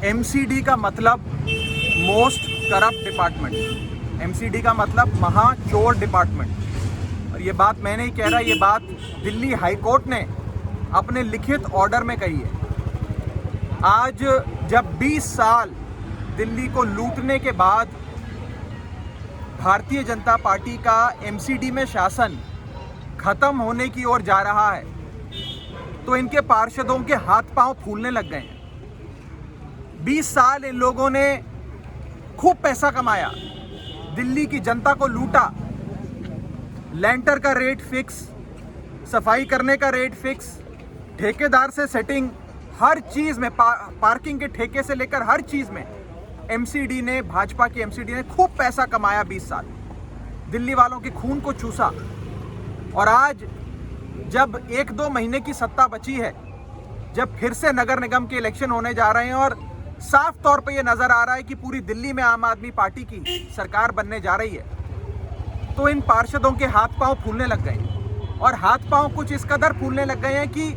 MCD का मतलब most corrupt department, MCD का मतलब महाचोर डिपार्टमेंट। और ये बात मैं नहीं कह रहा, ये बात दिल्ली हाई कोर्ट ने अपने लिखित ऑर्डर में कही है। आज जब 20 साल दिल्ली को लूटने के बाद भारतीय जनता पार्टी का एमसीडी में शासन खत्म होने की ओर जा रहा है, तो इनके पार्षदों के हाथ पांव फूलने लग गए हैं। 20 साल इन लोगों ने खूब पैसा कमाया, दिल्ली की जनता को लूटा। लैंटर का रेट फिक्स, सफाई करने का रेट फिक्स, ठेकेदार से सेटिंग, हर चीज में, पार्किंग के ठेके से लेकर हर चीज में एमसीडी ने, भाजपा की एमसीडी ने खूब पैसा कमाया। 20 साल दिल्ली वालों के खून को चूसा। और आज जब 1-2 महीने की सत्ता बची है, जब फिर से नगर निगम के इलेक्शन होने जा रहे हैं और साफ तौर पे ये नजर आ रहा है कि पूरी दिल्ली में आम आदमी पार्टी की सरकार बनने जा रही है, तो इन पार्षदों के हाथ पांव फूलने लग गए। और हाथ पांव कुछ इस कदर फूलने लग गए हैं कि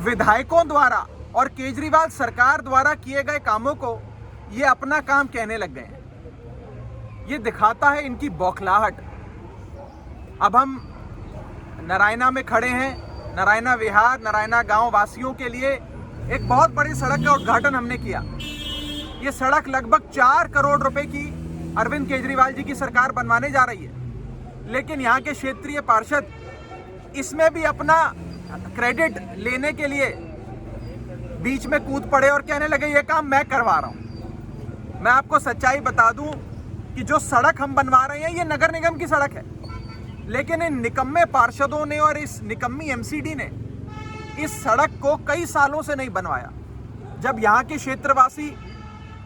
विधायकों द्वारा और केजरीवाल सरकार द्वारा किए गए कामों को ये अपना काम कहने लग गए हैं। ये दिखाता है इनकी बौखलाहट। अब हम नारायणा में खड़े हैं। नारायणा विहार, नारायणा गांव वासियों के लिए एक बहुत बड़ी सड़क का उद्घाटन हमने किया। ये सड़क लगभग 4 करोड़ रुपए की अरविंद केजरीवाल जी की सरकार बनवाने जा रही है, लेकिन यहाँ के क्षेत्रीय पार्षद इसमें भी अपना क्रेडिट लेने के लिए बीच में कूद पड़े और कहने लगे ये काम मैं करवा रहा हूँ। मैं आपको सच्चाई बता दूं कि जो सड़क हम बनवा रहे हैं ये नगर निगम की सड़क है, लेकिन इन निकम्मे पार्षदों ने और इस निकम्मी एमसीडी ने इस सड़क को कई सालों से नहीं बनवाया। जब यहाँ के क्षेत्रवासी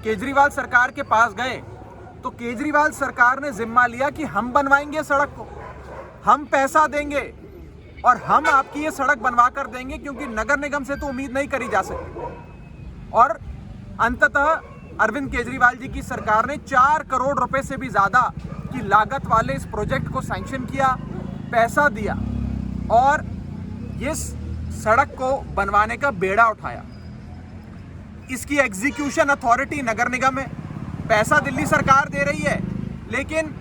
केजरीवाल सरकार के पास गए तो केजरीवाल सरकार ने जिम्मा लिया कि हम बनवाएंगे सड़क को, हम पैसा देंगे और हम आपकी ये सड़क बनवा कर देंगे, क्योंकि नगर निगम से तो उम्मीद नहीं करी जा सकती। और अंततः अरविंद केजरीवाल जी की सरकार ने 4 करोड़ रुपए से भी ज्यादा की लागत वाले इस प्रोजेक्ट को सैंक्शन किया, पैसा दिया और इस सड़क को बनवाने का बेड़ा उठाया। इसकी एग्जीक्यूशन अथॉरिटी नगर निगम है, पैसा दिल्ली सरकार दे रही है, लेकिन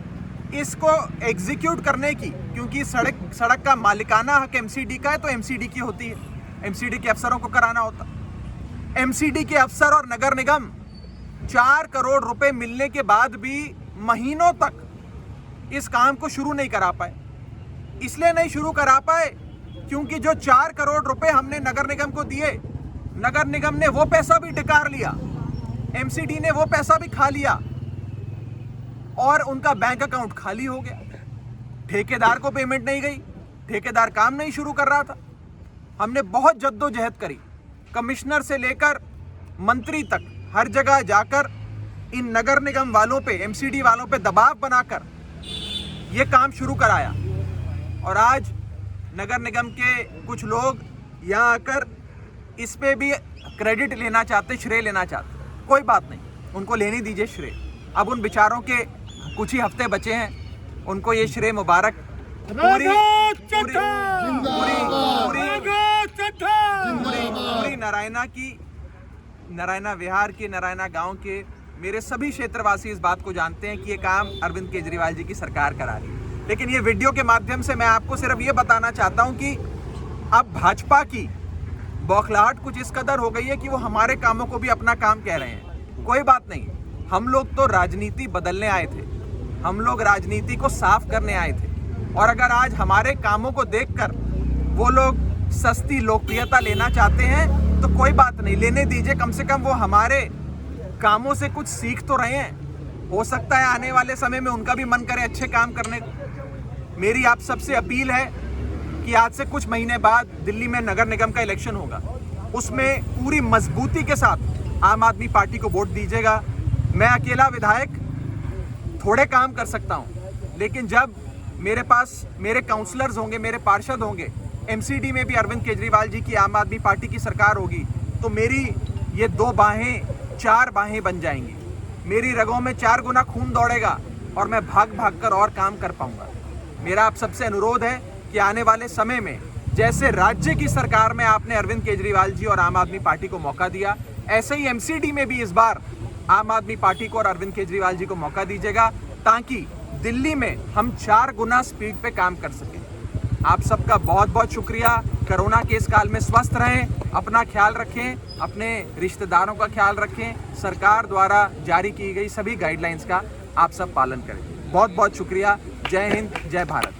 इसको एग्जीक्यूट करने की, क्योंकि सड़क का मालिकाना हक एमसीडी का है, तो एमसीडी की होती है, एमसीडी के अफसरों को कराना होता। एमसीडी के अफसर और नगर निगम 4 करोड़ रुपए मिलने के बाद भी महीनों तक इस काम को शुरू नहीं करा पाए। इसलिए नहीं शुरू करा पाए क्योंकि जो 4 करोड़ रुपए हमने नगर निगम को दिए, नगर निगम ने वो पैसा भी डिकार लिया, एमसीडी ने वो पैसा भी खा लिया और उनका बैंक अकाउंट खाली हो गया। ठेकेदार को पेमेंट नहीं गई, ठेकेदार काम नहीं शुरू कर रहा था। हमने बहुत जद्दोजहद करी, कमिश्नर से लेकर मंत्री तक हर जगह जाकर इन नगर निगम वालों पे, एमसीडी वालों पे दबाव बनाकर ये काम शुरू कराया। और आज नगर निगम के कुछ लोग यहाँ आकर इस पे भी क्रेडिट लेना चाहते, श्रेय लेना चाहते। कोई बात नहीं, उनको लेने दीजिए श्रेय। अब उन बेचारों के कुछ ही हफ्ते बचे हैं, उनको ये श्रेय मुबारक। पूरी नारायणा की, नारायणा विहार के, नारायणा गांव के मेरे सभी क्षेत्रवासी इस बात को जानते हैं कि ये काम अरविंद केजरीवाल जी की सरकार करा रही है। लेकिन ये वीडियो के माध्यम से मैं आपको सिर्फ ये बताना चाहता हूं कि अब भाजपा की बौखलाहट कुछ इस कदर हो गई है कि वो हमारे कामों को भी अपना काम कह रहे हैं। कोई बात नहीं, हम लोग तो राजनीति बदलने आए थे, हम लोग राजनीति को साफ करने आए थे। और अगर आज हमारे कामों को देखकर वो लोग सस्ती लोकप्रियता लेना चाहते हैं तो कोई बात नहीं, लेने दीजिए। कम से कम वो हमारे कामों से कुछ सीख तो रहे हैं। हो सकता है आने वाले समय में उनका भी मन करे अच्छे काम करने को। मेरी आप सबसे अपील है कि आज से कुछ महीने बाद दिल्ली में नगर निगम का इलेक्शन होगा, उसमें पूरी मजबूती के साथ आम आदमी पार्टी को वोट दीजिएगा। मैं अकेला विधायक थोड़े काम कर सकता हूं, लेकिन जब मेरे पास मेरे काउंसलर्स होंगे, मेरे पार्षद होंगे, एमसीडी में भी अरविंद केजरीवाल जी की आम आदमी पार्टी की सरकार होगी, तो मेरी ये 2 बाहें 4 बाहें बन जाएंगी। मेरी रगों में 4 गुना खून दौड़ेगा और मैं भाग भाग कर और काम कर पाऊंगा। मेरा आप सबसे अनुरोध है कि आने वाले समय में जैसे राज्य की सरकार में आपने अरविंद केजरीवाल जी और आम आदमी पार्टी को मौका दिया, ऐसे ही एमसीडी में भी इस बार आम आदमी पार्टी को और अरविंद केजरीवाल जी को मौका दीजिएगा, ताकि दिल्ली में हम 4 गुना स्पीड पे काम कर सकें। आप सबका बहुत बहुत शुक्रिया। कोरोना के इस काल में स्वस्थ रहें, अपना ख्याल रखें, अपने रिश्तेदारों का ख्याल रखें, सरकार द्वारा जारी की गई सभी गाइडलाइंस का आप सब पालन करें। बहुत बहुत शुक्रिया। जय हिंद, जय भारत।